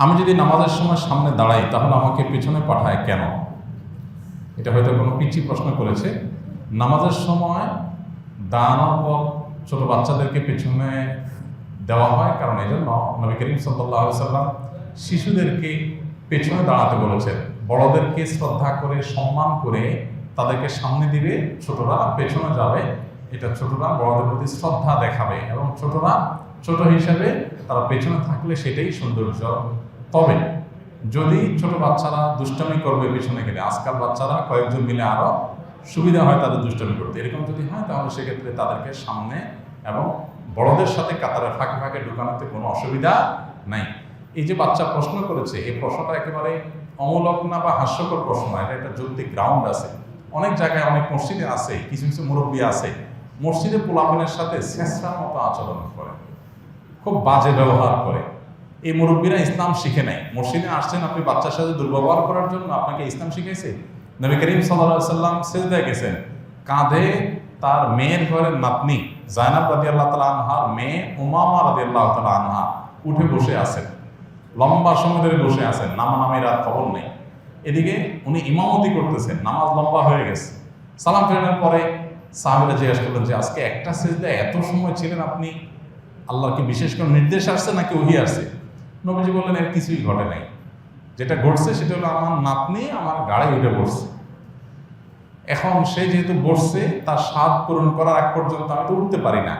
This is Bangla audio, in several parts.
আমি যদি নামাজের সময় সামনে দাঁড়াই তাহলে আমাকে পেছনে পাঠায় কেন? এটা হয়তো কোনো পিচ্ছি প্রশ্ন করেছে। নামাজের সময় দাঁড়ানোর পর ছোট বাচ্চাদেরকে পেছনে দেওয়া হয়, কারণ এই জন্য নবী করিম সাল্লাল্লাহু আলাইহি সাল্লাম শিশুদেরকে পেছনে দাঁড়াতে বলেছেন। বড়দেরকে শ্রদ্ধা করে সম্মান করে তাদেরকে সামনে দিবে, ছোটরা পেছনে যাবে। এটা ছোটরা বড়দের প্রতি শ্রদ্ধা দেখাবে এবং ছোটরা ছোট হিসেবে তারা পেছনে থাকলে সেটাই সৌন্দর্য। তবে যদি ছোট বাচ্চারা দুষ্টামি করবে পেছনে গেলে, আজকাল বাচ্চারা কয়েকজন মিলে আরও সুবিধা হয় তাদের দুষ্টামি করতে, এরকম যদি হয় তাহলে সেক্ষেত্রে তাদেরকে সামনে এবং বড়দের সাথে কাতারের ফাঁকে ফাঁকে ঢুকানোতে কোনো অসুবিধা নাই। এই যে বাচ্চা প্রশ্ন করেছে, এই প্রশ্নটা একেবারে অমূলক না বা হাস্যকর প্রশ্ন, এটা একটা যৌক্তিক গ্রাউন্ড আছে। অনেক জায়গায় অনেক মসজিদে আছে, কিছু কিছু মুরব্বী আছে মসজিদে পোলাপনের সাথে ছেঁচড়ার মতো আচরণ করে, খুব বাজে ব্যবহার করে। এই মুরব্বীরা ইসলাম শিখে নেয়। মসজিদে আসছেন আপনি বাচ্চার সাথে দুর্ব্যবহার করার জন্য, আপনাকে ইসলাম শিখেছে? নবী করিম সাল্লাল্লাহু আলাইহি সাল্লাম সিজদায় গেছেন, কাঁধে তার মেয়ের ঘরের নাতনি জায়নাব রাদিয়াল্লাহু তাআলা আনহার মেয়ে উমামা রাদিয়াল্লাহু তাআলা আনহা উঠে বসে আছেন, লম্বা সময় ধরে বসে আছেন, নামানামির আর খবর নেই। এদিকে উনি ইমামতি করতেছেন, নামাজ লম্বা হয়ে গেছে। সালাম ফেরানোর পরে সাহাবীরা জিজ্ঞাসা করলেন যে আজকে একটা সিজদায় এত সময় ছিলেন আপনি, আল্লাহকে বিশেষ করে নির্দেশ আসছে নাকি ওহী আসছে? নবীজি বললেন এর কিছুই ঘটে নাই, যেটা ঘটছে সেটা হলো আমার নাতনি আমার গাড়ি উঠে বসছে। এখন সে যেহেতু বসছে তার স্বাদ পূরণ করার আগ পর্যন্ত আমি তো উঠতে পারি না।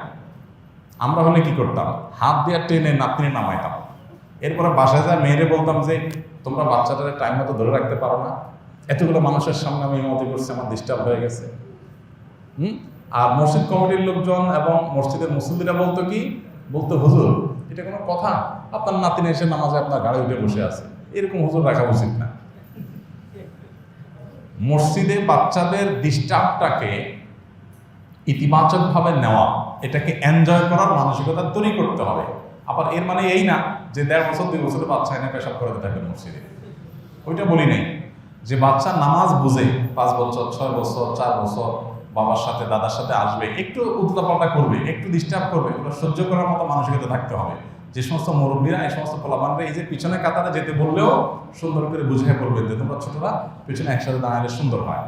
আমরা হলে কি করতাম? হাত দিয়ে টেনে নাতনি নামাইতাম, এরপরে বাসায় যায় মেয়েরে বলতাম যে তোমরা বাচ্চাটার টাইম মতো ধরে রাখতে পারো না, এতগুলো মানুষের সামনে আমি ইমামতি করছি, আমার ডিস্টার্ব হয়ে গেছে। আর মসজিদ কমিটির লোকজন এবং মসজিদের মুসল্লিরা বলতো কি? বলতো হুজুর এটা কোনো কথা, আপনার নাতিন এসে নামাজে আপনার গাড়ি উঠে বসে আছে, এরকম হুজুর রাখা উচিত না। মসজিদে বাচ্চাদের ডিস্টার্বটাকে ইতিবাচকভাবে নেওয়া, এটাকে এনজয় করার মানসিকতা তৈরি করতে হবে। আবার এর মানে এই না যে 1.5 বছর 2 বছরের বাচ্চা এনে পেশাব করে থাকবে মসজিদে, ওইটা বলি নাই। যে বাচ্চা নামাজ বুঝে 5 বছর 6 বছর 4 বছর বাবার সাথে দাদার সাথে আসবে, একটু উল্টাপাল্টা করবে, একটু ডিস্টার্ব করবে, ওটা সহ্য করার মতো মানসিকতা থাকতে হবে। যে সমস্ত মুরব্বীরা এই সমস্ত পোলাপানরা এই যে পিছনে কাতারে যেতে বললেও সুন্দর করে বুঝিয়ে করবেন যে তোমরা ছোটরা পিছনে একসাথে দাঁড়ালে সুন্দর হয়,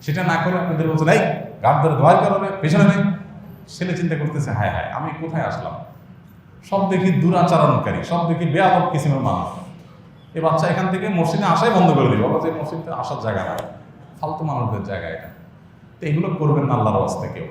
সেটা না করে আপনাদের বলছেন এই গাড় ধরে ধোয়ার কারণে পেছনে নেই। ছেলে চিন্তা করতেছে হায় হায় আমি কোথায় আসলাম, সব দেখি দুরাচরণকারী, সব দেখি বেয়াদব কিসিমের মানুষ। এই বাচ্চা এখান থেকে মসজিদে আসাই বন্ধ করে দিবে, বাবা যে মসজিদে আসার জায়গা না, ফালতু মানুষদের জায়গা এটা। তো এগুলো করবেন না আল্লাহর ওয়াস্তে কেউ।